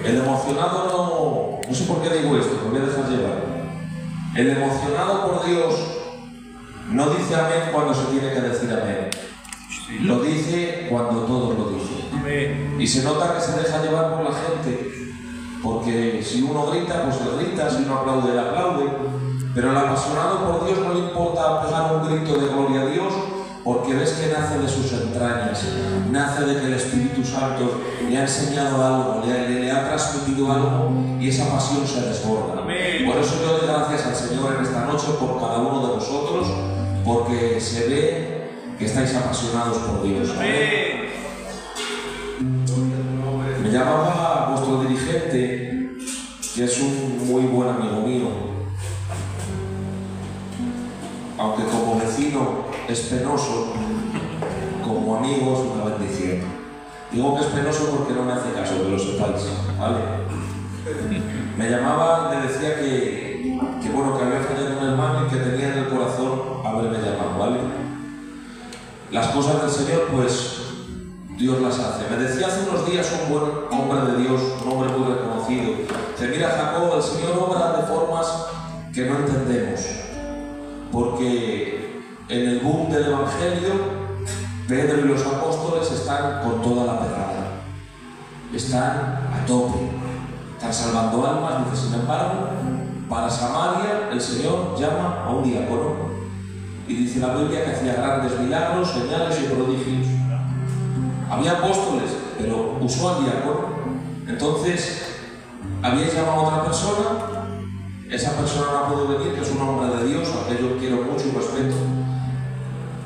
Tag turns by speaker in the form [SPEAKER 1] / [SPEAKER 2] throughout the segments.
[SPEAKER 1] El emocionado no sé por qué digo esto, me voy a dejar llevar. El emocionado por Dios no dice amén cuando se tiene que decir amén. Lo dice cuando todos lo dicen. Y se nota que se deja llevar por la gente, porque si uno grita, pues le grita, si uno aplaude, le aplaude. Pero el apasionado por Dios no le importa pegar un grito de gloria a Dios, porque ves que nace de sus entrañas, nace de que el Espíritu Santo le ha enseñado algo, le ha transmitido algo, y esa pasión se desborda. Por eso yo doy gracias al Señor en esta noche por cada uno de vosotros, porque se ve que estáis apasionados por Dios. Me llamaba vuestro dirigente, que es un muy buen amigo mío, aunque como vecino es penoso, como amigo es una bendición. Digo que es penoso porque no me hace caso, que lo sepáis, ¿vale? Me llamaba y me decía que bueno, que había fallado un hermano y que tenía en el corazón haberme llamado, ¿vale? Las cosas del Señor, pues Dios las hace. Me decía hace unos días un buen hombre de Dios, un hombre muy reconocido, que mira, Jacob, el Señor obra de formas que no entendemos, porque en el boom del Evangelio, Pedro y los apóstoles están con toda la pegada, están a tope, están salvando almas. Dice, sin embargo, para Samaria el Señor llama a un diácono, y dice la Biblia que hacía grandes milagros, señales y prodigios. Había apóstoles, pero usó al diácono. Entonces, habíais llamado a otra persona, esa persona no ha podido venir, que es un hombre de Dios, al que yo quiero mucho y respeto,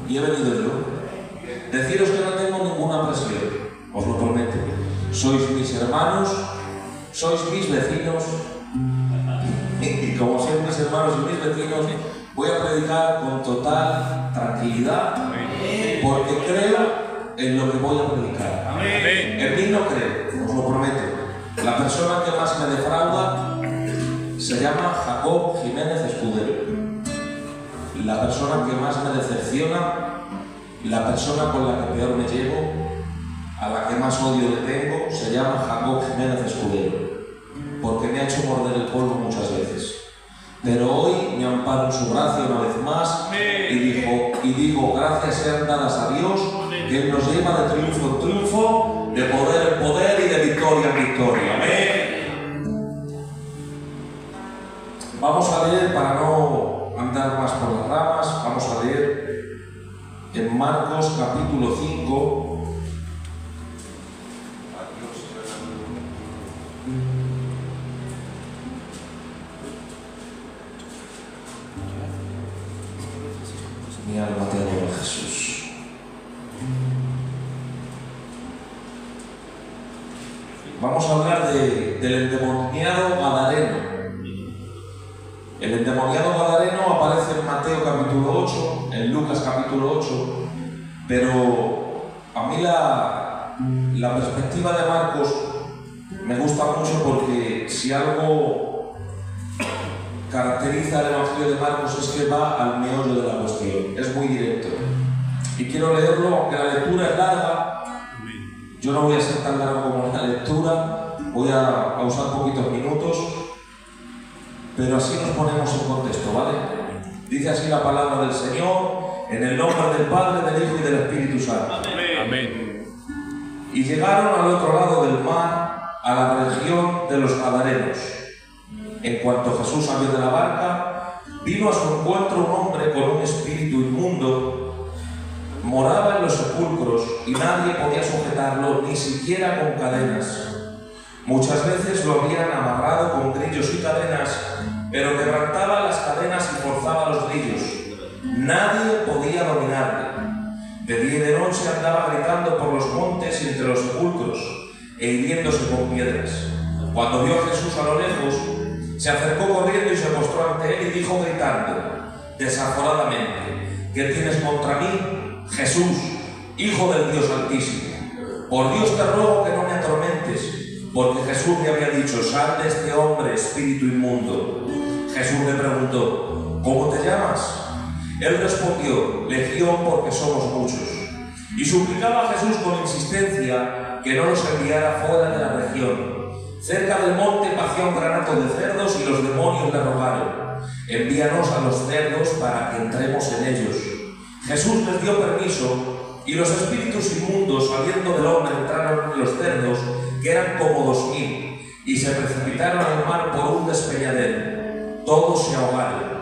[SPEAKER 1] y he venido yo. Deciros que no tengo ninguna presión, os lo prometo. Sois mis hermanos, sois mis vecinos, y como sois mis hermanos y mis vecinos, voy a predicar con total tranquilidad, porque creo en lo que voy a predicar. En mí no creo, os lo prometo. La persona que más me defrauda se llama Jacob Jiménez Escudero. La persona que más me decepciona, la persona con la que peor me llevo, a la que más odio le tengo, se llama Jacob Jiménez Escudero, porque me ha hecho morder el polvo muchas veces. Pero hoy me amparo en su gracia una vez más y digo, gracias sean dadas a Dios, que Él nos lleva de triunfo en triunfo, de poder en poder y de victoria en victoria. Amén. Vamos a leer, para no andar más por las ramas, vamos a leer en Marcos capítulo 5. Mi alma te adora, Jesús. Vamos a hablar del endemoniado gadareno. El endemoniado gadareno aparece en Mateo capítulo 8, en Lucas capítulo 8, pero a mí la perspectiva de Marcos me gusta mucho, porque si algo caracteriza el Evangelio de Marcos es que va al meollo de la cuestión, es muy directo. Y quiero leerlo, aunque la lectura es larga, yo no voy a ser tan largo como la lectura, voy a usar poquitos minutos, pero así nos ponemos en contexto, ¿vale? Dice así la palabra del Señor, en el nombre del Padre, del Hijo y del Espíritu Santo. Amén. Y llegaron al otro lado del mar, a la región de los Gadarenos. En cuanto Jesús salió de la barca, vino a su encuentro un hombre con un espíritu inmundo. Moraba en los sepulcros y nadie podía sujetarlo, ni siquiera con cadenas. Muchas veces lo habían amarrado con grillos y cadenas, pero quebrantaba las cadenas y forzaba los grillos. Nadie podía dominarle. De día y de noche andaba gritando por los montes y entre los sepulcros, e hiriéndose con piedras. Cuando vio a Jesús a lo lejos, se acercó corriendo y se postró ante él y dijo gritando, desaforadamente, ¿qué tienes contra mí, Jesús, Hijo del Dios Altísimo? Por Dios te ruego que no me atormentes, porque Jesús le había dicho, sal de este hombre, espíritu inmundo. Jesús le preguntó, ¿cómo te llamas? Él respondió, Legión, porque somos muchos. Y suplicaba a Jesús con insistencia que no los enviara fuera de la región. Cerca del monte pacía un gran hato de cerdos y los demonios le rogaron: envíanos a los cerdos para que entremos en ellos. Jesús les dio permiso y los espíritus inmundos, saliendo del hombre, entraron en los cerdos, que eran como 2000, y se precipitaron al mar por un despeñadero. Todos se ahogaron.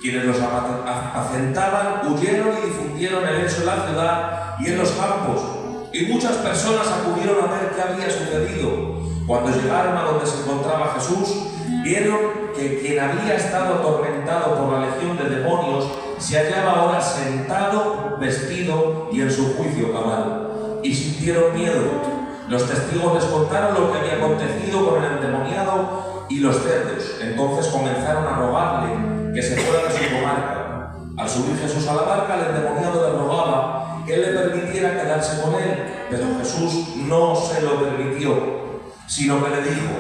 [SPEAKER 1] Quienes los apacentaban huyeron y difundieron el hecho en la ciudad y en los campos, y muchas personas acudieron a ver qué había sucedido. Cuando llegaron a donde se encontraba Jesús, vieron que quien había estado atormentado por la legión de demonios se hallaba ahora sentado, vestido y en su juicio cabal, y sintieron miedo. Los testigos les contaron lo que había acontecido con el endemoniado y los cerdos. Entonces comenzaron a rogarle que se fuera de su comarca. Al subir Jesús a la barca, el endemoniado le rogaba que él le permitiera quedarse con él, pero Jesús no se lo permitió, sino que le dijo: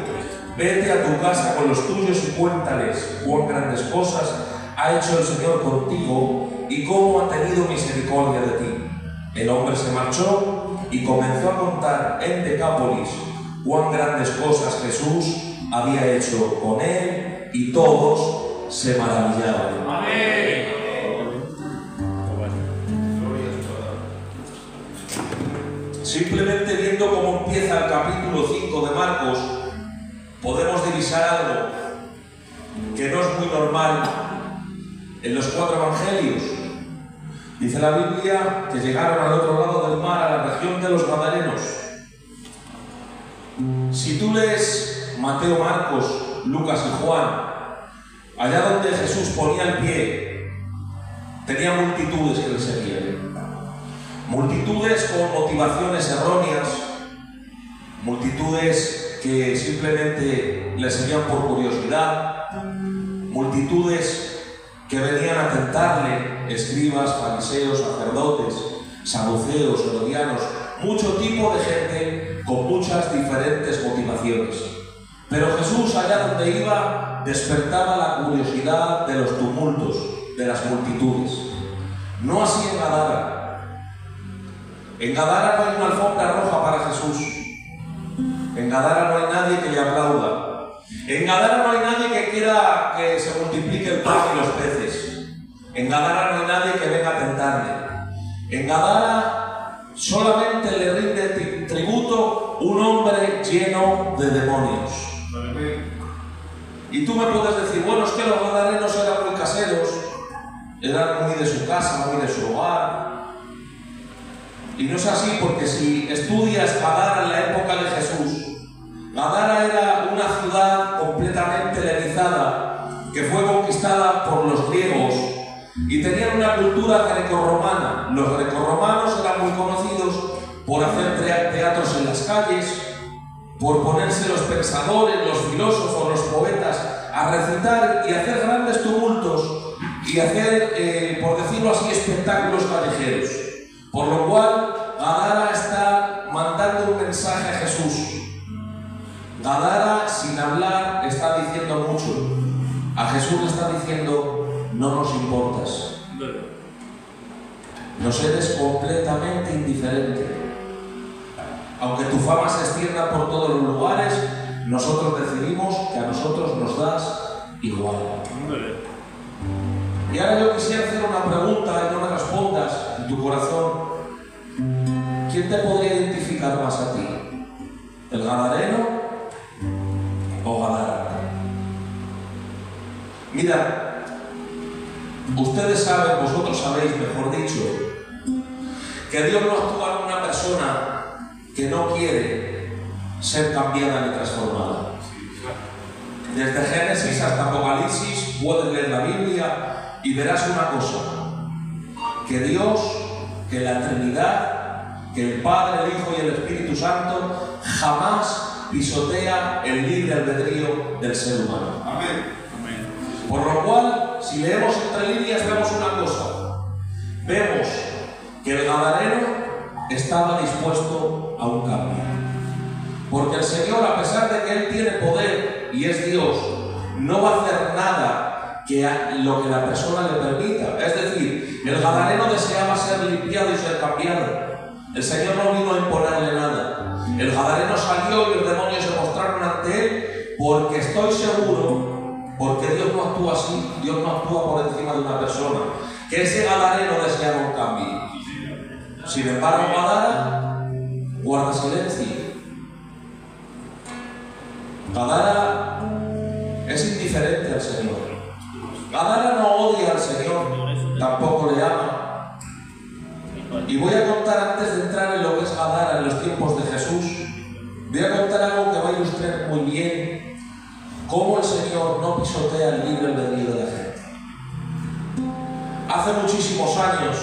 [SPEAKER 1] vete a tu casa con los tuyos y cuéntales cuán grandes cosas ha hecho el Señor contigo y cómo ha tenido misericordia de ti. El hombre se marchó y comenzó a contar en Decápolis cuán grandes cosas Jesús había hecho con él, y todos se maravillaban. Amén. Simplemente viendo cómo empieza el capítulo 5 de Marcos, podemos divisar algo que no es muy normal en los 4 evangelios. Dice la Biblia que llegaron al otro lado del mar, a la región de los Gadarenos. Si tú lees Mateo, Marcos, Lucas y Juan, allá donde Jesús ponía el pie, tenía multitudes que le seguían. Multitudes con motivaciones erróneas, multitudes que simplemente le seguían por curiosidad, multitudes que venían a tentarle, escribas, fariseos, sacerdotes, saduceos, herodianos, mucho tipo de gente con muchas diferentes motivaciones. Pero Jesús, allá donde iba, despertaba la curiosidad de los tumultos, de las multitudes. No así en Gadara. En Gadara no hay una alfombra roja para Jesús. En Gadara no hay nadie que le aplauda. En Gadara no hay nadie que quiera que se multiplique el pan y los peces. En Gadara no hay nadie que venga a tentarle. En Gadara solamente le rinde tributo un hombre lleno de demonios. Y tú me puedes decir: bueno, es que los gadarenos eran muy caseros, eran muy de su casa, muy de su hogar. Y no es así, porque si estudias Gadara en la época de Jesús, Gadara era una ciudad completamente helenizada que fue conquistada por los griegos y tenían una cultura grecorromana. Los grecorromanos eran muy conocidos por hacer teatros en las calles, por ponerse los pensadores, los filósofos, los poetas a recitar y hacer grandes tumultos y hacer, por decirlo así, espectáculos callejeros. Por lo cual, Gadara está mandando un mensaje a Jesús. Gadara, sin hablar, está diciendo mucho. A Jesús le está diciendo: no nos importas. Nos eres completamente indiferente. Aunque tu fama se extienda por todos los lugares, nosotros decidimos que a nosotros nos das igual. Y ahora yo quisiera hacer una pregunta y no me respondas en tu corazón. ¿Quién te podría identificar más a ti? ¿El gadareno o Gadara? Mira, ustedes saben, vosotros sabéis, mejor dicho, que Dios no actúa en una persona que no quiere ser cambiada ni transformada. Desde Génesis hasta Apocalipsis puedes leer la Biblia y verás una cosa: que Dios, que la Trinidad, que el Padre, el Hijo y el Espíritu Santo jamás pisotea el libre albedrío del ser humano. Amén. Por lo cual, si leemos entre líneas, vemos una cosa. Vemos que el gadareno estaba dispuesto a un cambio. Porque el Señor, a pesar de que Él tiene poder y es Dios, no va a hacer nada que lo que la persona le permita. Es decir, el gadareno deseaba ser limpiado y ser cambiado. El Señor no vino a imponerle nada. El gadareno salió y los demonios se mostraron ante él porque estoy seguro, porque Dios no actúa así, Dios no actúa por encima de una persona, que ese gadareno deseaba un cambio. Sin embargo, Gadara guarda silencio. Gadara es indiferente al Señor. Gadara no odia al Señor, tampoco le ama. Y voy a contar, antes de entrar en lo que es Gadara en los tiempos de Jesús, voy a contar algo que va a ilustrar muy bien cómo el Señor no pisotea el libre albedrío de la gente. Hace muchísimos años,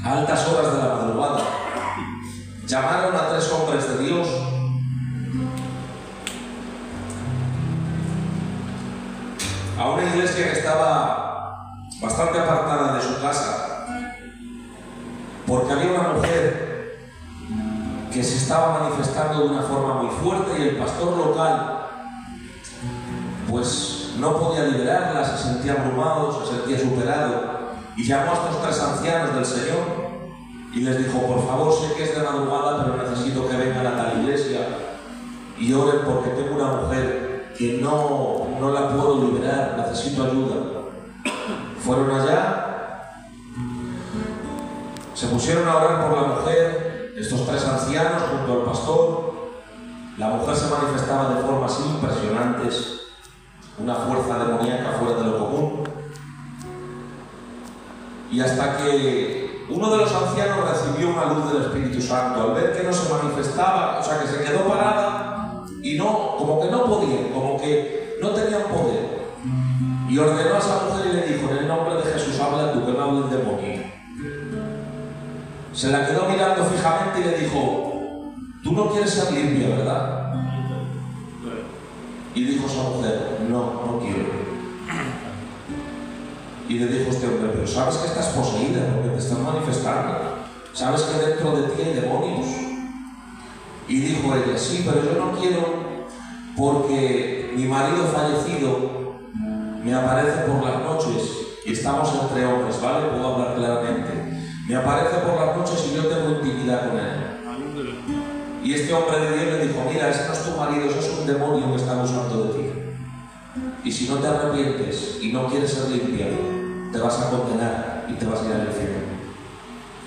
[SPEAKER 1] a altas horas de la madrugada, llamaron a 3 hombres de Dios a una iglesia que estaba bastante apartada de su casa, porque había una mujer que se estaba manifestando de una forma muy fuerte y el pastor local pues no podía liberarla, se sentía abrumado, se sentía superado, y llamó a estos 3 ancianos del Señor y les dijo: por favor, sé que es de madrugada, pero necesito que vengan a tal iglesia y oren porque tengo una mujer que no la puedo liberar, necesito ayuda. Fueron allá, se pusieron a orar por la mujer, estos 3 ancianos junto al pastor. La mujer se manifestaba de formas impresionantes, una fuerza demoníaca fuera de lo común. Y hasta que uno de los ancianos recibió una luz del Espíritu Santo, al ver que no se manifestaba, o sea, que se quedó parada y no, como que no podía, como que no tenían poder. Y ordenó a esa mujer y le dijo: en el nombre de Jesús, habla tú, que no hable el demonio. Se la quedó mirando fijamente y le dijo: tú no quieres ser limpia, ¿verdad? Y dijo esa mujer: no quiero. Y le dijo este hombre: pero sabes que estás poseída porque te están manifestando, sabes que dentro de ti hay demonios. Y dijo ella: sí, pero yo no quiero porque mi marido fallecido me aparece por las noches, y estamos entre hombres, ¿vale? Puedo hablar claramente. Me aparece por las noches y yo tengo intimidad con él. Y este hombre de Dios le dijo: mira, ese no es tu marido, eso es un demonio que está abusando de ti. Y si no te arrepientes y no quieres ser limpia, te vas a condenar y te vas a ir al infierno.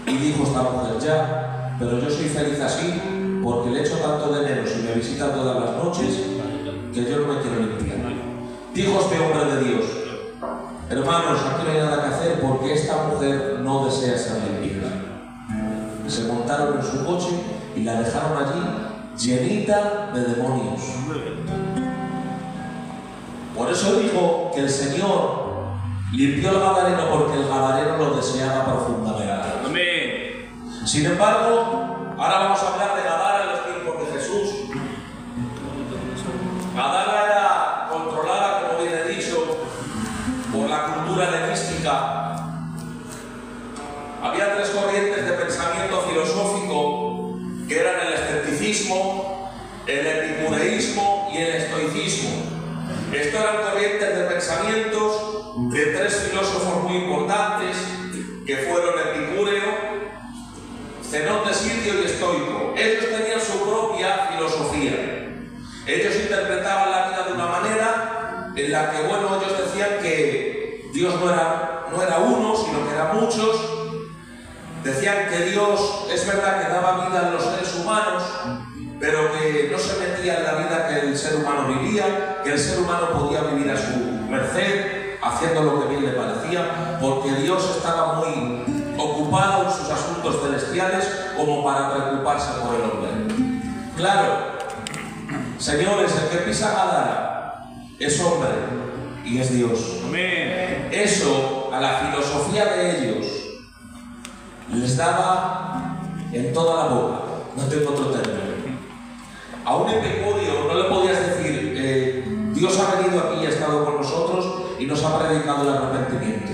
[SPEAKER 1] Y dijo esta mujer: ya, pero yo soy feliz así porque le echo tanto de menos y me visita todas las noches que yo no me quiero limpiar. Dijo este hombre de Dios: hermanos, aquí no hay nada que hacer porque esta mujer no desea ser limpia. Se montaron en su coche y la dejaron allí llenita de demonios. Por eso digo que el Señor limpió el gadareno porque el gadareno lo deseaba profundamente. Amén. Sin embargo, ahora vamos a hablar de Gadara en los tiempos de Jesús. Gadara era controlada, como bien he dicho, por la cultura helenística. Había 3 corrientes de pensamiento filosófico que eran el escepticismo, el epicureísmo y el estoicismo. Estas eran corrientes de pensamientos de 3 filósofos muy importantes que fueron Epicúreo, Zenón de Sitio y Estoico. Ellos tenían su propia filosofía. Ellos interpretaban la vida de una manera en la que, bueno, ellos decían que Dios no era uno, sino que eran muchos. Decían que Dios, es verdad que daba vida a los seres humanos, pero que no se metía en la vida que el ser humano vivía, que el ser humano podía vivir a su merced, haciendo lo que bien le parecía, porque Dios estaba muy ocupado en sus asuntos celestiales como para preocuparse por el hombre. Claro, señores, el que pisa Gadara es hombre y es Dios. Amén. Eso, a la filosofía de ellos, les daba en toda la boca. No tengo otro término. A un epicurio no le podías decir: Dios ha venido aquí y ha estado con nosotros y nos ha predicado el arrepentimiento,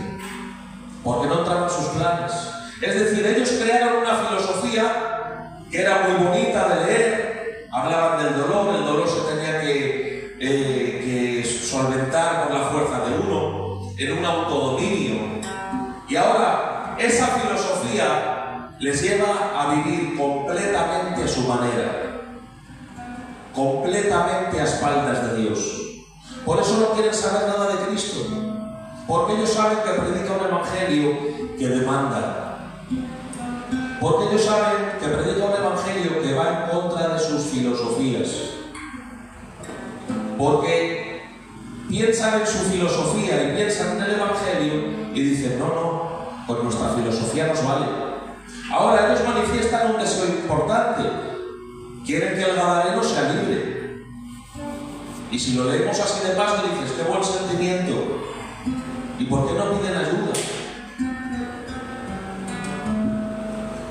[SPEAKER 1] porque no entraban sus planes. Es decir, ellos crearon una filosofía que era muy bonita de leer. Hablaban del dolor, el dolor se tenía que solventar con la fuerza de uno, en un autodominio. Y ahora esa filosofía les lleva a vivir completamente a su manera, completamente a espaldas de Dios. Por eso no quieren saber nada de Cristo, porque ellos saben que predica un evangelio que demanda, porque ellos saben que predica un evangelio que va en contra de sus filosofías, porque piensan en su filosofía y piensan en el evangelio y dicen, no, pues nuestra filosofía nos vale. Ahora ellos manifiestan un deseo importante, quieren que el gadareno sea libre. Y si lo leemos así de paso, dices, qué buen sentimiento. ¿Y por qué no piden ayuda?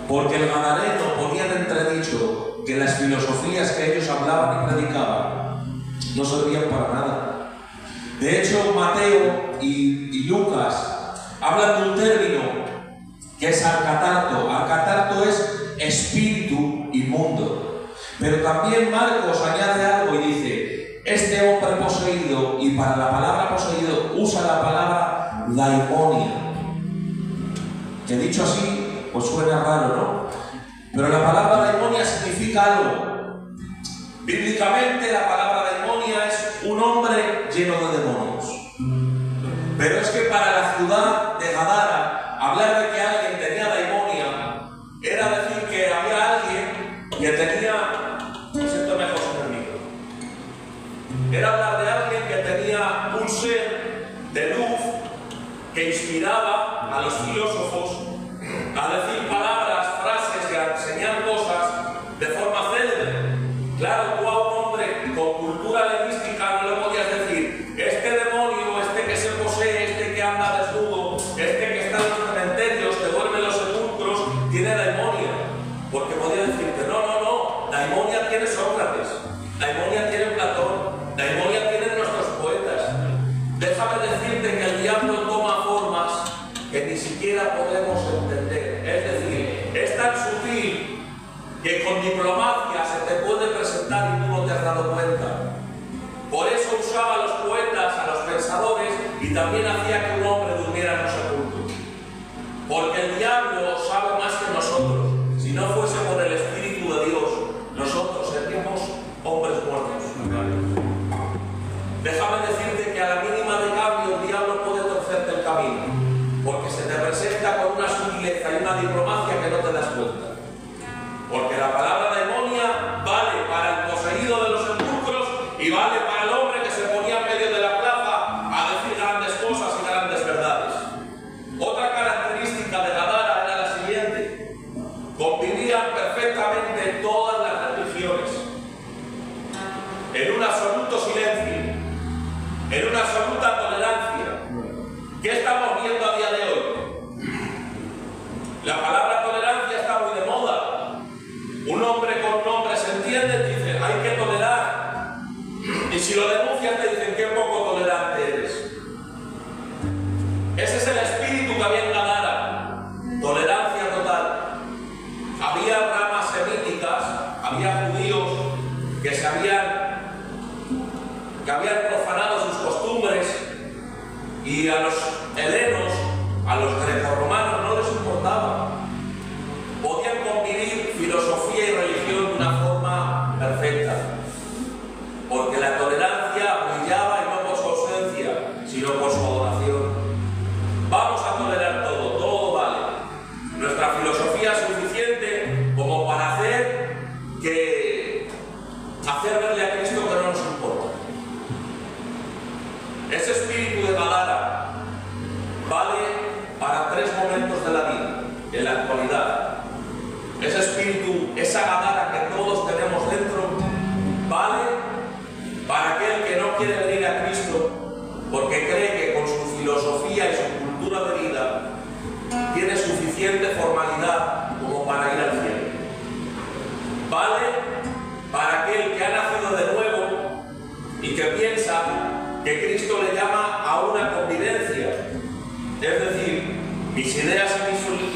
[SPEAKER 1] Porque el gadareno ponía en entredicho que las filosofías que ellos hablaban y predicaban no servían para nada. De hecho, Mateo y Lucas hablan de un término que es arcatarto. Arcatarto es espíritu inmundo. Pero también Marcos añade algo y dice, este hombre poseído, y para la palabra poseído usa la palabra daimonia, que dicho así, pues suena raro, ¿no? Pero la palabra daimonia significa algo. Bíblicamente la palabra daimonia es un hombre lleno de demonios. Pero es que para la ciudad de Gadara, hablar de que alguien tenía daimonia era decir que había alguien que tenía... Era hablar de alguien que tenía un ser de luz que inspiraba a los filósofos a decir palabras, frases y a enseñar cosas de forma célebre. Claro, tú a un hombre con cultura helenística no le podías decir, este demonio, este que se posee, este que anda desnudo, este que está en los cementerios, que duerme en los sepulcros, tiene daimonia. Porque podía decirte, no, daimonia tiene Sócrates, daimonia tiene Platón, daimonia tienen nuestros poetas. Déjame decirte que el diablo toma formas que ni siquiera podemos entender. Es decir, es tan sutil que con diplomacia se te puede presentar y tú no te has dado cuenta. Por eso usaba a los poetas, a los pensadores, y también hacía que un hombre durmiera en los sepulcros. Porque el diablo sabe más que nosotros. Si no fuese por el Espíritu de Dios, nosotros seríamos hombres muertos. Déjame decirte que a la mínima de cambio el diablo puede torcerte el camino, porque se te presenta con una sutileza y una diplomacia que no te das cuenta. Porque la palabra demonia vale para el poseído de los sepulcros y vale para el hombre que se ponía en medio de la plaza a decir grandes cosas y grandes verdades. Otra característica de Gadara era la siguiente: convivían perfectamente todas las religiones en un absoluto silencio, en una absoluta tolerancia. ¿Qué estamos viendo a día de hoy? La palabra tolerancia está muy de moda. Un hombre con nombre se entiende, dice, hay que tolerar. Y si lo denuncias te dicen, qué poco tolerante eres. Ese es el espíritu que había en Gadara. Tolerancia total. Había ramas semíticas, había judíos que habían profanado sus costumbres, y a los helenos, a los grecorromanos no les importaba. Podían convivir filosofía y religión de una forma perfecta, porque la tolerancia brillaba y no por su ausencia, sino por su adoración. Vamos a tolerar todo, todo vale. Nuestra filosofía es suficiente como para hacer verle a Cristo que no nos importa. Ese espíritu de Gadara vale para 3 momentos de la vida, en la actualidad. Ese espíritu, esa Gadara que todos tenemos dentro, vale para aquel que no quiere venir a Cristo porque cree que con su filosofía y su cultura de vida tiene suficiente formalidad como para ir al cielo. Vale para aquel que ha nacido de nuevo y que piensa que Cristo le llama a una convivencia. Es decir, mis ideas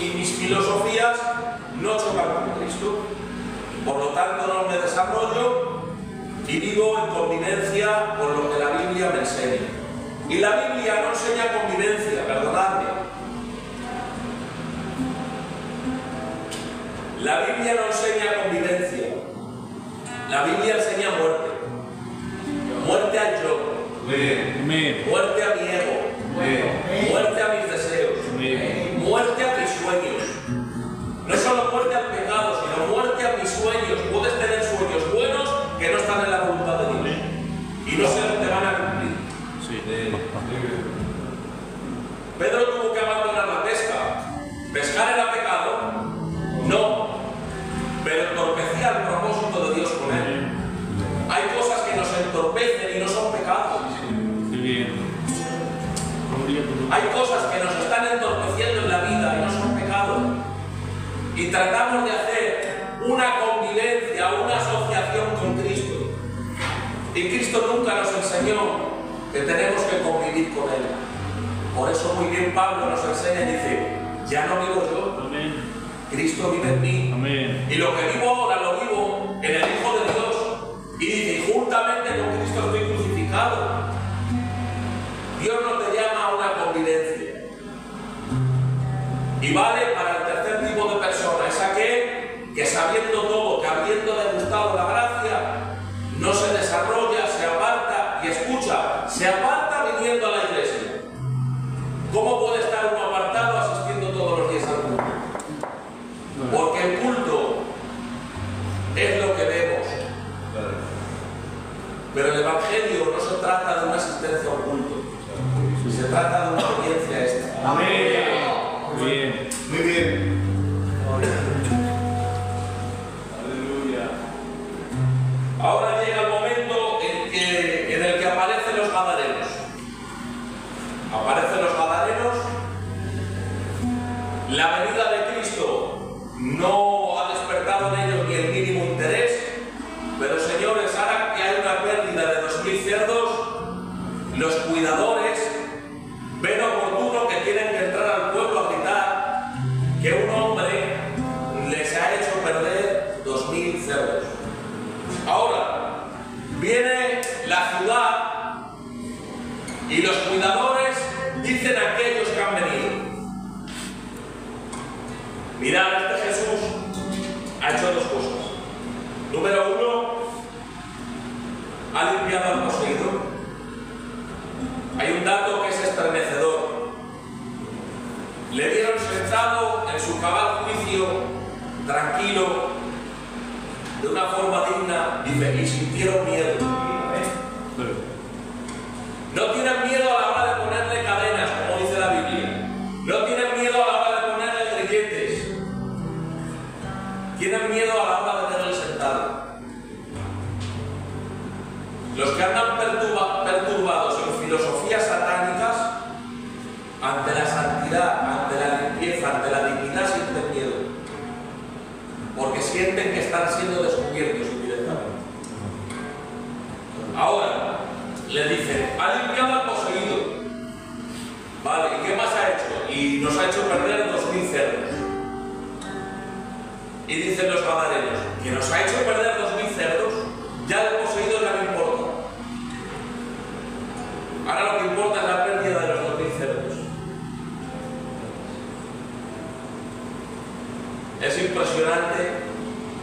[SPEAKER 1] y mis filosofías no chocan con Cristo, por lo tanto no me desarrollo y vivo en convivencia con lo que la Biblia me enseña. Y la Biblia no enseña convivencia, perdonadme. La Biblia no enseña convivencia. La Biblia enseña muerte.
[SPEAKER 2] muerte a mi ego, muerte a mis deseos, muerte a mis sueños. No solo muerte al pecado, sino muerte a mis sueños. Puedes tener sueños buenos que no están en la voluntad de Dios y no se te van a cumplir. Pedro tuvo que abandonar la pesca. ¿Pescar era pecado? No, pero entorpecía el propósito de Dios con él. Hay cosas que nos entorpecen y no son pecados. Hay cosas que nos están entorpeciendo en la vida y no son pecados. Y tratamos de hacer una convivencia, una asociación con Cristo. Y Cristo nunca nos enseñó que tenemos que convivir con Él. Por eso muy bien Pablo nos enseña y dice, ya no vivo yo, Cristo vive en mí. Amén. Y lo que vivo ahora lo vivo en el Hijo de Dios. Y dice, juntamente con Cristo estoy crucificado. Dios no te llama a una convivencia. Y vale para el tercer tipo de persona, es aquel que sabiendo todo, que habiendo degustado la gracia, no se desarrolla, se aparta y escucha, se aparta viniendo a la iglesia. ¿Cómo puede estar uno apartado asistiendo todos los días al culto? Porque el culto es lo que vemos. Pero el Evangelio no se trata de una asistencia a un culto, se trata de una obediencia esta.
[SPEAKER 3] Amén. Muy bien. Muy bien.
[SPEAKER 2] Aleluya. Ahora llega el momento en el que aparecen los gadarenos. Aparecen los gadarenos. La venida de Cristo no ha despertado en ellos ni el mínimo interés. Pero señores, ahora que hay una pérdida de 2000 cerdos, los cuidadores ven oportuno que tienen que entrar al pueblo a gritar que un hombre les ha hecho perder 2000 cerdos. Ahora, viene la ciudad y los cuidadores dicen a aquellos que han venido: mirad, este Jesús ha hecho dos cosas. Número uno, ha limpiado al poseído. Hay un dato que es estremecedor. Le vieron sentado en su cabal juicio, tranquilo, de una forma digna, y sintieron miedo. No tienen miedo a la hora de ponerle cadenas, como dice la Biblia. No tienen miedo a la hora de ponerle grilletes. Tienen miedo a la hora de tenerle sentado. Los que andan perturbados en filosofías satánicas, ante la santidad, ante la limpieza, ante la dignidad, sienten miedo. Porque sienten que están siendo descubiertos indirectamente. Ahora, le dicen, ha limpiado al poseído. Vale, ¿y qué más ha hecho? Y nos ha hecho perder 2000 cerdos. Y dicen los gadarenos, que nos ha hecho perder 2000 cerdos, ya el poseído ya no importa. Ahora lo que importa es la pérdida de los 2000 cerdos. Es impresionante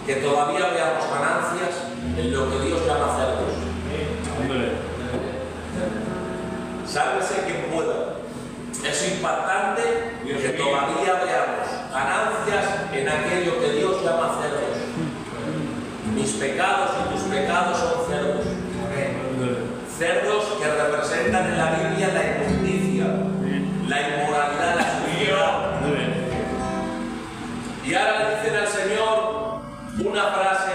[SPEAKER 2] que todavía veamos ganancias en lo que Dios llama cerdos. Sálvese quien pueda. Es impactante que todavía veamos ganancias en aquello que Dios llama cerdos. Mis pecados y tus pecados son cerdos. Cerdos que representan en la Biblia la injusticia, la inmoralidad, la suciedad. Y ahora le dicen al Señor una frase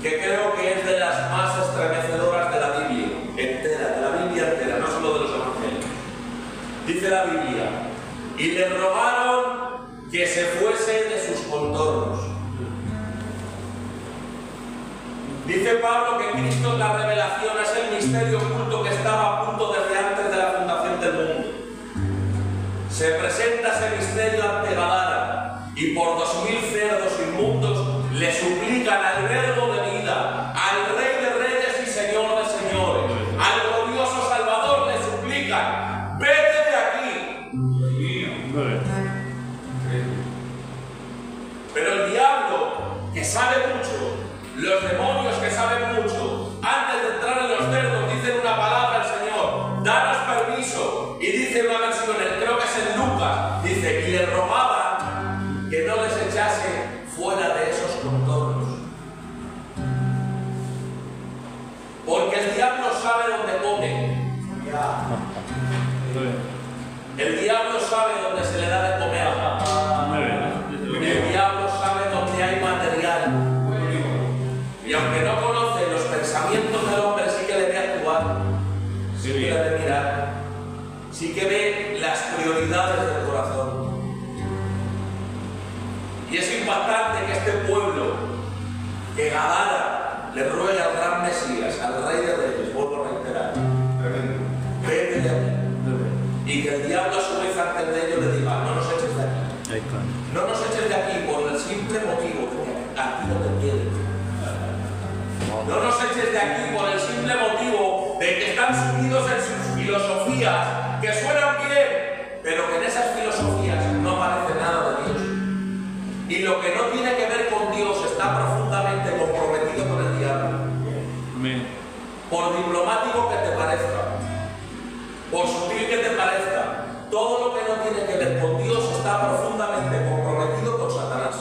[SPEAKER 2] que creo que es de las más estremecedoras de la Biblia entera, no solo de los evangelios. Dice la Biblia, y le rogaron que se fuese de sus contornos. Dice Pablo que Cristo es la revelación, es el misterio oculto que estaba a punto desde antes de la fundación del mundo. Se presenta ese misterio ante Gadara y por 2000 cerdos inmundos le suplican al Verbo de vida, al Rey de Reyes y Señor de Señores, al glorioso Salvador le suplican, vete de aquí. Pero el diablo, que sabe mucho, los demonios que saben mucho, antes de entrar en los cerdos dicen una palabra le rogaban que no les echase fuera de esos contornos. Porque el diablo sabe dónde come. El diablo sabe dónde se le da de comer. El diablo sabe dónde hay material. Y aunque no conoce los pensamientos del hombre, sí que le ve actuar, sí que le ve mirar, sí que ve las prioridades del corazón. Y es impactante que este pueblo, que Gadara le ruegue al gran Mesías, al Rey de Reyes, vuelvo a reiterar, vete de aquí. Y que el diablo a su vez antes de ello le diga, no nos eches de aquí. No nos eches de aquí por el simple motivo de que aquí no te quieren. No nos eches de aquí por el simple motivo de que están sumidos en sus filosofías, que suenan bien, pero que en esas filosofías no aparece nada de Dios. Y lo que no tiene que ver con Dios está profundamente comprometido con el diablo. Por diplomático que te parezca, por sutil que te parezca, todo lo que no tiene que ver con Dios está profundamente comprometido con Satanás.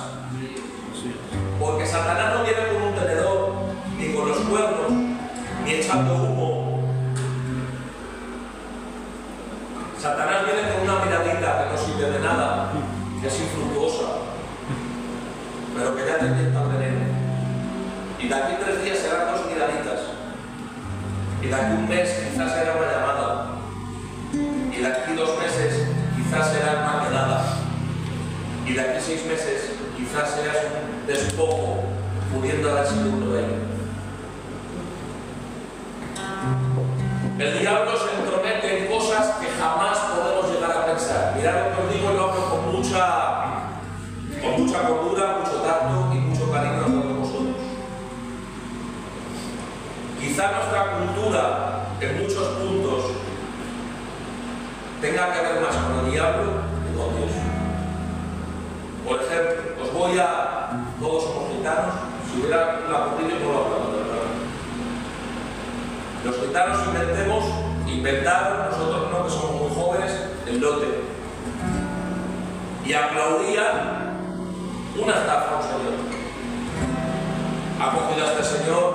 [SPEAKER 2] Porque Satanás no viene con un tenedor, ni con los cuernos, ni echando humo. Satanás viene con una miradita que no sirve de nada, que es infructuosa, pero que ya te inyecta el veneno. Y de aquí 3 días serán 2 miraditas. Y de aquí 1 mes quizás será una llamada. Y de aquí 2 meses quizás será una quedada. Y de aquí 6 meses quizás seas un despojo, pudiendo haber sido un rey. El diablo se entromete en cosas que jamás podemos llegar a pensar. Mirad lo que os digo y lo hablo con mucha cordura, mucho tacto y mucho cariño a todos vosotros. Quizá nuestra cultura, en muchos puntos, tenga que ver más con el diablo que con Dios. Por ejemplo, os voy a... Todos somos gitanos, si hubiera la cordilla no lo hablamos, ¿verdad? Los gitanos inventaron, nosotros no, que somos muy jóvenes, el lote. Y aplaudían una estafa a un señor. Ha cogido a este señor,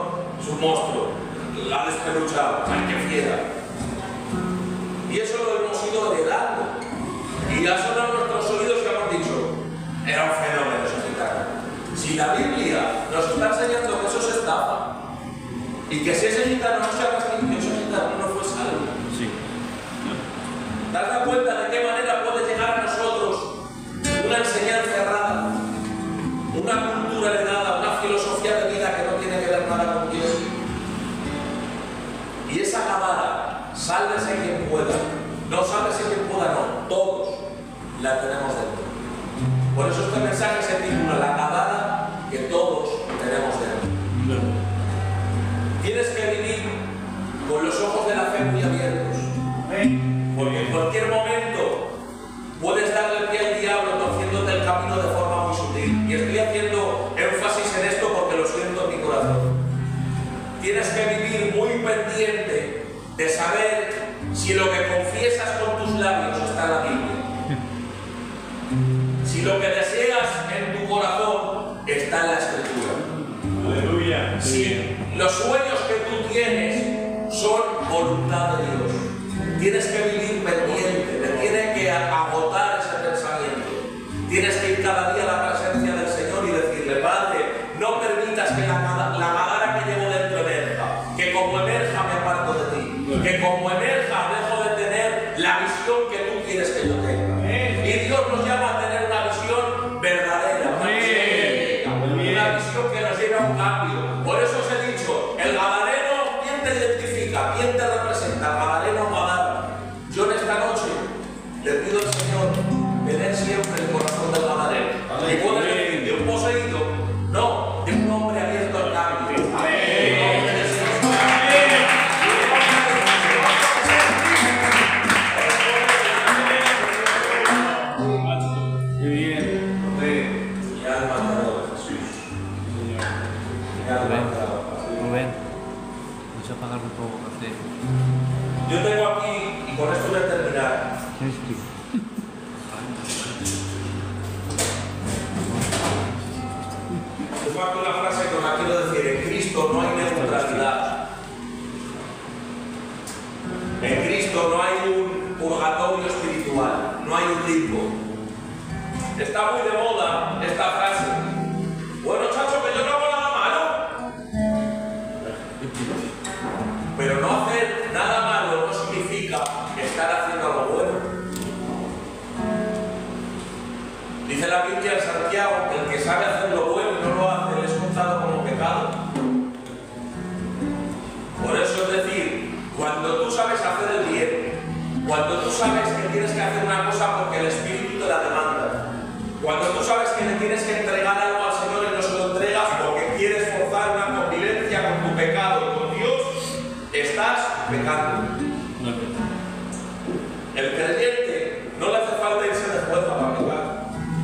[SPEAKER 2] es un monstruo, la ha despeluchado, ¡ay, qué fiera! Y eso lo hemos ido heredando. Y ha sonado en nuestros oídos que hemos dicho, era un fenómeno ese gitano. Si la Biblia nos está enseñando que eso es estafa, y que si ese gitano no se arrepintió, ese gitano no fue salvo.
[SPEAKER 3] Sí.
[SPEAKER 2] ¿Te das cuenta de qué manera puede llegar a nosotros una enseñanza errada, una cultura heredada, una filosofía de vida que no tiene que ver nada con Dios? Y esa Gadara, sálvese quien pueda, no sálvese quien pueda, no, todos la tenemos dentro. Por eso este mensaje se titula La Gadara que todos tenemos dentro. Tienes que vivir con los ojos de la fe muy abiertos, porque en cualquier momento puedes darle pie al diablo torciéndote el camino de forma muy sutil. Y estoy haciendo énfasis en esto porque lo siento en mi corazón. Tienes que vivir muy pendiente de saber si lo que confiesas con tus labios está en la Biblia. Si lo que deseas en tu corazón está en la Escritura.
[SPEAKER 3] Aleluya.
[SPEAKER 2] Si los sueños que tú tienes son voluntad de Dios, tienes que vivir pendiente, te tiene que agotar ese pensamiento. Tienes que ir cada día a la presencia del Señor y decirle, Padre, no permitas que la Gadara que llevo dentro emerja, que como emerja me aparto de ti, que como emerja dejo de tener la visión que tú quieres que yo tenga. Y Dios nos llama a tener una visión verdadera, una visión que nos lleve a un cambio. Por eso os he dicho, el gadareno, ¿quién te identifica? ¿Quién te representa? El gadareno Gadara. Yo en esta noche le pido al Señor tener siempre el corazón del gadareno. Y puede decir de un poseído, no, de un hombre abierto al cambio.
[SPEAKER 4] Rubén, vamos a apagar un poco café.
[SPEAKER 2] Yo tengo aquí, y con esto voy a terminar, hay un ritmo. Está muy de moda esta frase. Bueno, chacho, que yo no hago nada malo. Pero no hacer nada malo no significa estar haciendo algo bueno. Dice la Biblia en Santiago que el que sabe hacer lo bueno y no lo hace es contado como pecado. Por eso es decir, cuando tú sabes hacer el bien, cuando tú sabes que tienes que hacer una cosa porque el Espíritu te la demanda, cuando tú sabes que le tienes que entregar algo al Señor y no se lo entregas porque quieres forzar una convivencia con tu pecado y con Dios, estás pecando. El creyente no le hace falta irse de fuerza para pecar.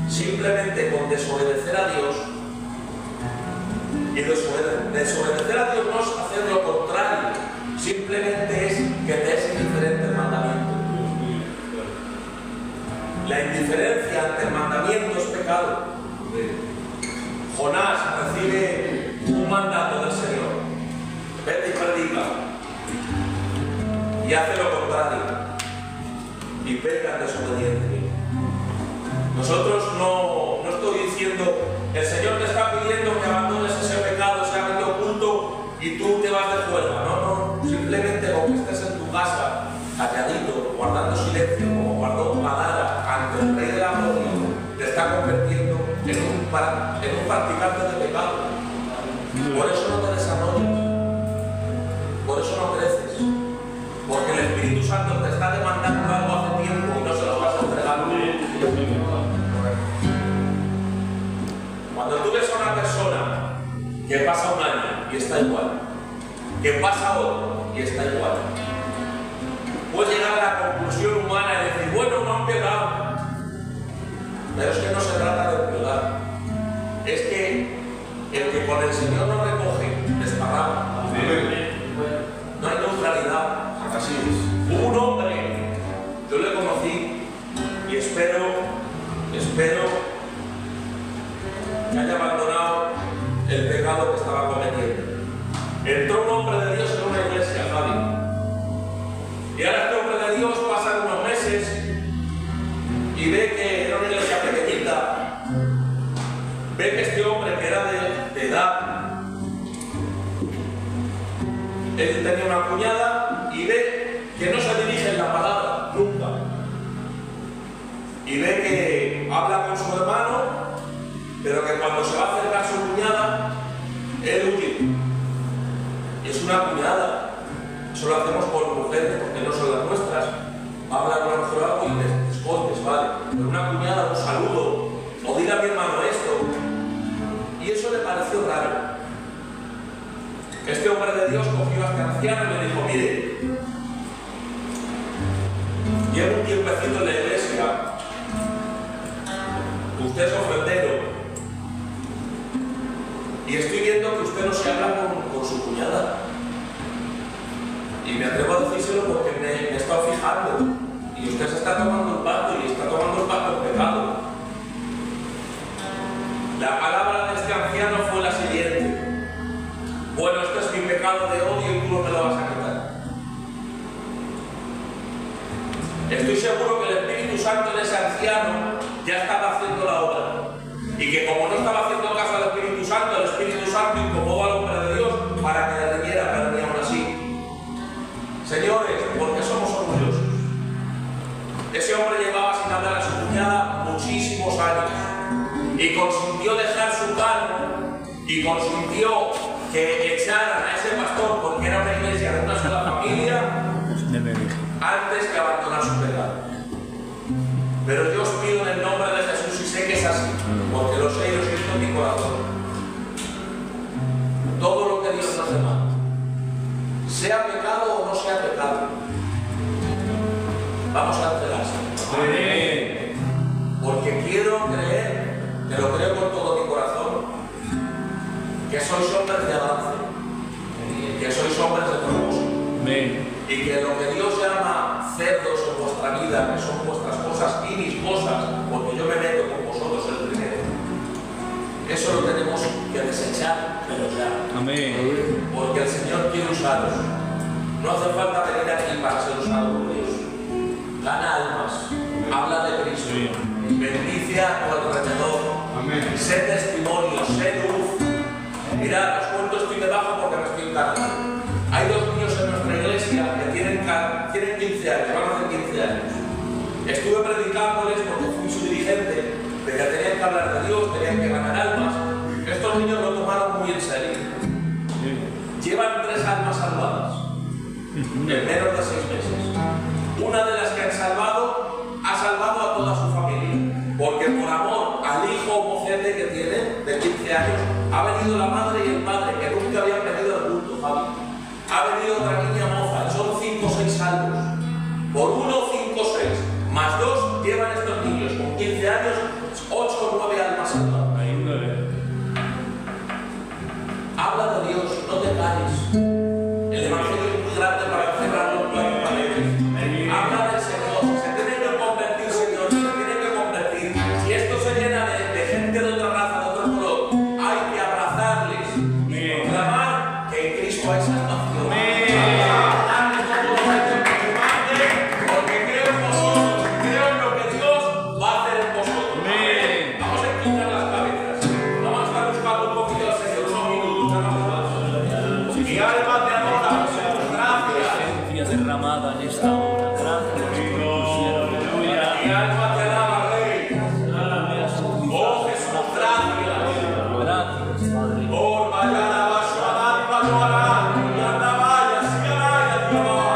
[SPEAKER 2] Simplemente con desobedecer a Dios, y desobedecer a Dios no es hacer lo contrario, simplemente es que te es indiferente el mandamiento. La indiferencia ante el mandamiento es pecado. Jonás recibe un mandato del Señor: vete y predica, y hace lo contrario, y peca en desobediencia. Nosotros no estoy diciendo, el Señor te está pidiendo que abandones ese pecado, ese hábito oculto, y tú te vas de fuera. No, simplemente con que estés en tu casa, calladito, guardando silencio, como guardó Madara ante el Rey de la Gloria, te está convirtiendo en un practicante de pecado. Por eso no te desarrollas, por eso no creces, porque el Espíritu Santo te está demandando algo hace tiempo y no se lo vas a entregar. Cuando tú ves a una persona que pasa un año y está igual, que pasa otro y está igual, puedes llegar a la conclusión humana y decir, bueno, no han pegado. Pero es que no se trata de pegar. Es que el que con el Señor no recoge, desparrama. No hay neutralidad. Así es. Un hombre, yo le conocí y espero que haya abandonado el pecado que estaba cometiendo. Entró un hombre de Dios en una iglesia, Javi. Y ahora este hombre de Dios pasa unos meses y ve que era una iglesia pequeñita, ve que este hombre que era de edad, él tenía una cuñada y ve que no se dirige en la palabra, nunca. Y ve que habla con su hermano, pero que cuando se va a acercar a su cuñada, él huye. Y es una cuñada. Eso lo hacemos por mujeres, porque no son las nuestras. Habla con la mujer algo y te escondes, ¿vale? Pero una cuñada, un saludo, o dile a mi hermano esto. Y eso le pareció raro. Este hombre de Dios cogió a este anciano y le dijo, mire, llevo un tiempecito en la iglesia, usted es ofrendero, y estoy viendo que usted no se habla con su cuñada. Y me atrevo a decírselo porque me he estado fijando. Y usted se está tomando el pacto y está tomando el pacto en pecado. La palabra de este anciano fue la siguiente: bueno, este es mi pecado de odio y tú no me lo vas a quitar. Estoy seguro que el Espíritu Santo de ese anciano ya estaba haciendo la obra. Y que como no estaba haciendo caso al Espíritu Santo, el Espíritu Santo incomodó al hombre de Dios para que le riñera, pero ni aún así. Señores, ¿por qué somos orgullosos? Ese hombre llevaba sin hablar a su cuñada muchísimos años y consintió dejar su cargo y consintió que echaran a ese pastor, porque era una iglesia de una sola familia, antes que abandonar su pecado. Pero yo os pido en el nombre de Jesús, y sé que es así, porque lo sé y lo siento en mi corazón, todo lo que Dios nos demanda, sea pecado o no sea pecado, vamos a entregarse. Porque quiero creer, que lo creo con todo mi corazón, que sois hombres de avance, que sois hombres de propósito, y que lo que Dios llama cerdos en vuestra vida, que son vuestras cosas y mis cosas, porque yo me meto con vosotros el primero, eso lo tenemos que desechar, pero ya.
[SPEAKER 4] Amén.
[SPEAKER 2] Porque el Señor quiere usaros. No hace falta venir aquí para ser usado por Dios. Gana almas, Habla de Cristo. Bendice a tu alrededor. Sé testimonio, sé luz. Mirad, os cuento, estoy debajo porque me estoy encargando. Hay dos niños en nuestra iglesia que tienen 15 años, van a hacer 15 años. Estuve predicándoles porque fui su dirigente, de que tenían que hablar de Dios, tenían que ganar almas. Estos niños lo tomaron muy en serio. Llevan 3 almas salvadas en menos de 6 meses. Una de las que han salvado, ha salvado a toda su familia. Porque por amor al hijo mocete que tiene, de 15 años, ha venido la madre y el padre, que nunca habían venido al culto, Javi. Ha venido otra niña moza, son 5 o 6 salvos. Por 1, 5 o 6, más 2 llevan estos niños, con 15 años, 8 o 9 almas salvadas. Habla de Dios, no te calles. El Evangelio es muy grande para encerrarlo en 4 paredes. Habla del Señor, se tiene que convertir, Señor, se tiene que convertir. Si esto se llena de gente de otra raza, de otro color, hay que abrazarles y proclamar que en Cristo hay salvación. Porque creo en vosotros, creo en lo que Dios va a hacer en vosotros. Vamos a inclinar las cabezas. Vamos a estar buscando un poquito al Señor, unos minutos, hermano. Mi alma te adora, Señor, gracias.
[SPEAKER 4] Derramada en esta hora, gracias por tu siervo.
[SPEAKER 2] Mi alma te alaba, Rey. Oh Jesús, gracias.
[SPEAKER 4] Gracias, Padre.
[SPEAKER 2] Oh, vaya la basada, vaya la y anda vaya, si vaya, Dios.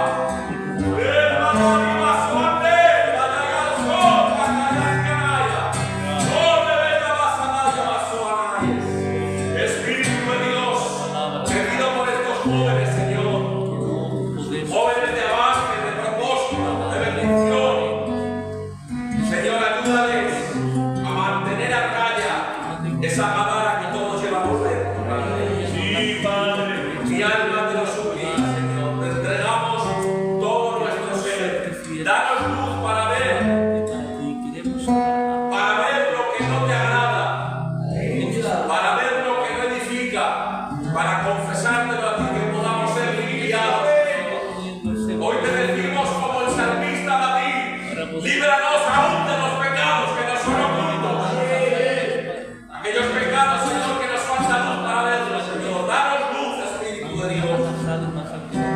[SPEAKER 2] Hermano, mi basade, vaya ya sol, vaya. Oh, bella basada, basada. Espíritu de Dios, te pido por estos jóvenes, Señor. Jóvenes de avance, de propósito, de bendición. Señor, ayúdales a mantener a raya esa palabra que todos llevamos dentro.
[SPEAKER 3] Sí, Padre.
[SPEAKER 2] Mi alma te lo suplica, Señor. Te entregamos todo nuestro ser. Danos luz para ver lo que no te agrada, para ver lo que no edifica, para confesártelo a ti, que podamos ser limpiados. Hoy te decimos como el salmista David, líbranos aún de los pecados que nos son ocultos. Aquellos pecados, Señor, que nos falta luz para verlos, Señor. Danos luz, Espíritu de Dios,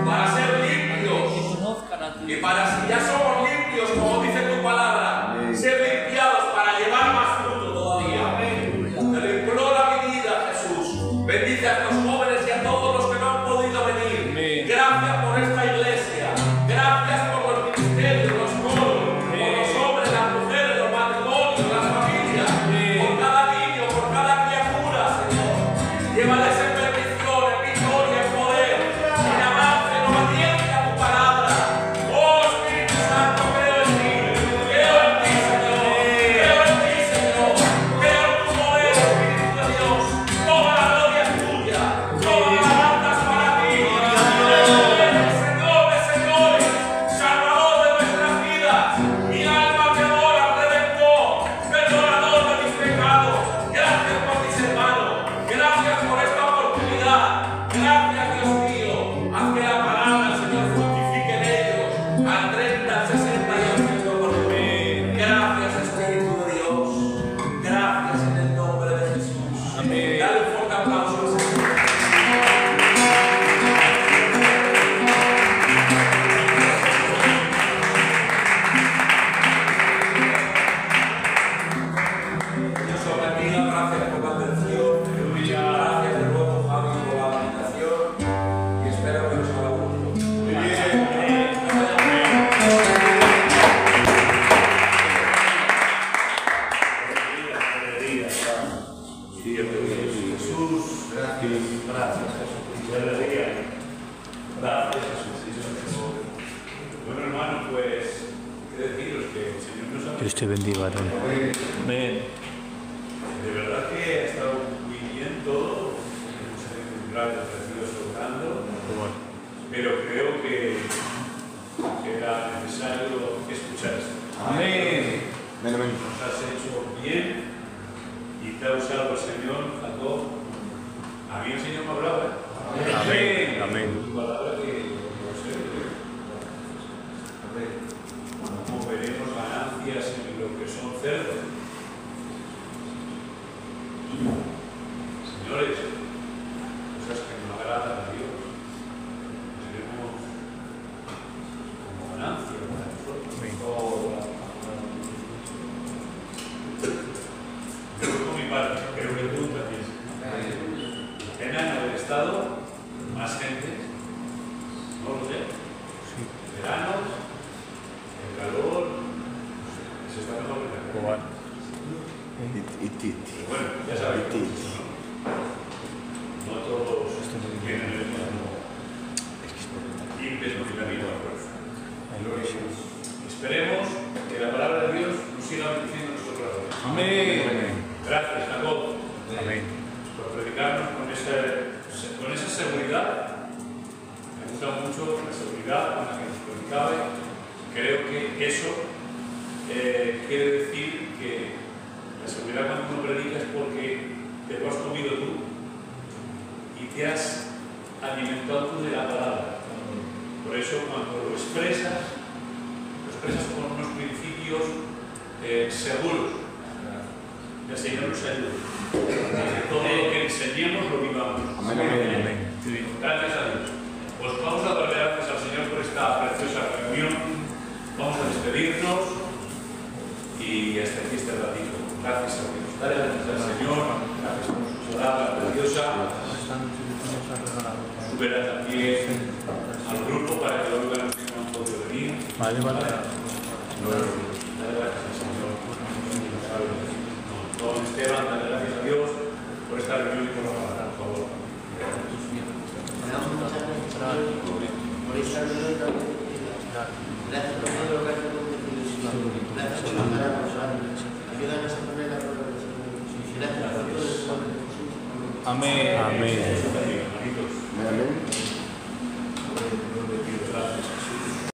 [SPEAKER 2] para ser limpios. Y para, si ya somos limpios, como dice tu palabra, ser limpiados para llevar más fruto todavía. Te lo implora mi vida, Jesús. Bendice a estos jóvenes y a todos los que no han podido venir. Gracias por esta iglesia. Gracias por los ministerios, los coros, por los hombres, las mujeres, los matrimonios, las familias, por cada niño, por cada criatura, Señor. Llévales en bendición, en victoria, en poder, en avance, en obediencia a tu palabra. Oh Espíritu Santo, creo en ti, Señor. Creo en ti, Señor. Creo en tu poder, Espíritu de Dios. Toda la gloria es tuya, toda la alabanza es para ti. Señor de señores, Salvador de nuestras vidas. Mi alma te adora, Redentor, perdonador de mis pecados. Gracias por mis hermanos, gracias por esta oportunidad. Gracias, Dios mío. Haz que la palabra, Señor, fructifique en ellos al 30, al 60 y al 100 por uno. Gracias, Espíritu de Dios. Gracias en el nombre de Jesús. Amén. Dale un fuerte aplauso al Señor. Dios os bendiga, gracias por la atención. Gracias de nuevo, Javi, por la invitación. Y espero que nos haga gusto.
[SPEAKER 3] Jesús, gracias Jesús. Gracias Jesús. Bueno, hermano, pues, ¿qué deciros? Que el Señor nos ha...
[SPEAKER 4] Dios te bendiga. Amén.
[SPEAKER 3] De verdad que ha estado muy bien todo. Hemos tenido un rato precioso orando. Pero creo que era necesario escuchar esto.
[SPEAKER 4] Amén.
[SPEAKER 3] Nos has hecho bien y te ha usado el Señor, Jacob. A mí el Señor me hablaba.
[SPEAKER 4] Amén. Amén.
[SPEAKER 3] Tu palabra que no sé. Como veremos ganancias verano, el calor, se está mejor que la
[SPEAKER 5] Igual.
[SPEAKER 3] Pero bueno, ya sabéis, no todos tienen el mismo ímpetu ni la misma fuerza. Esperemos que la palabra de Dios nos siga bendiciendo nuestro corazón.
[SPEAKER 5] Amén.
[SPEAKER 3] Gracias, Jacob,
[SPEAKER 5] Amén.
[SPEAKER 3] por predicarnos con esa seguridad. Me gusta mucho la seguridad con la que nos predicaba. Creo que eso quiere decir que la seguridad cuando uno predica es porque te lo has comido tú y te has alimentado tú de la palabra. Por eso cuando lo expresas con unos principios seguros. El Señor nos ayude. Que todo lo que enseñemos lo vivamos.
[SPEAKER 5] Amén.
[SPEAKER 3] Gracias a Dios. Pues vamos a darle gracias al Señor por esta preciosa reunión. Vamos a despedirnos y hasta aquí este ratito. Gracias a Dios. Dale gracias al Señor. Gracias por su palabra preciosa. Supera también al grupo para que lo oigan los que no han podido venir.
[SPEAKER 5] Vale.
[SPEAKER 3] Dale gracias al Señor. Don Esteban, dale gracias a Dios por esta reunión y por la palabra, por favor.
[SPEAKER 6] Por esta reunión también. Gracias por todo lo que has hecho con Jesús. Gracias por ayudarnos. Ayúdanos a poner la palabra del Señor. Gracias por todo el nombre de Jesús.
[SPEAKER 5] Amén.
[SPEAKER 3] Amén.
[SPEAKER 7] Amén.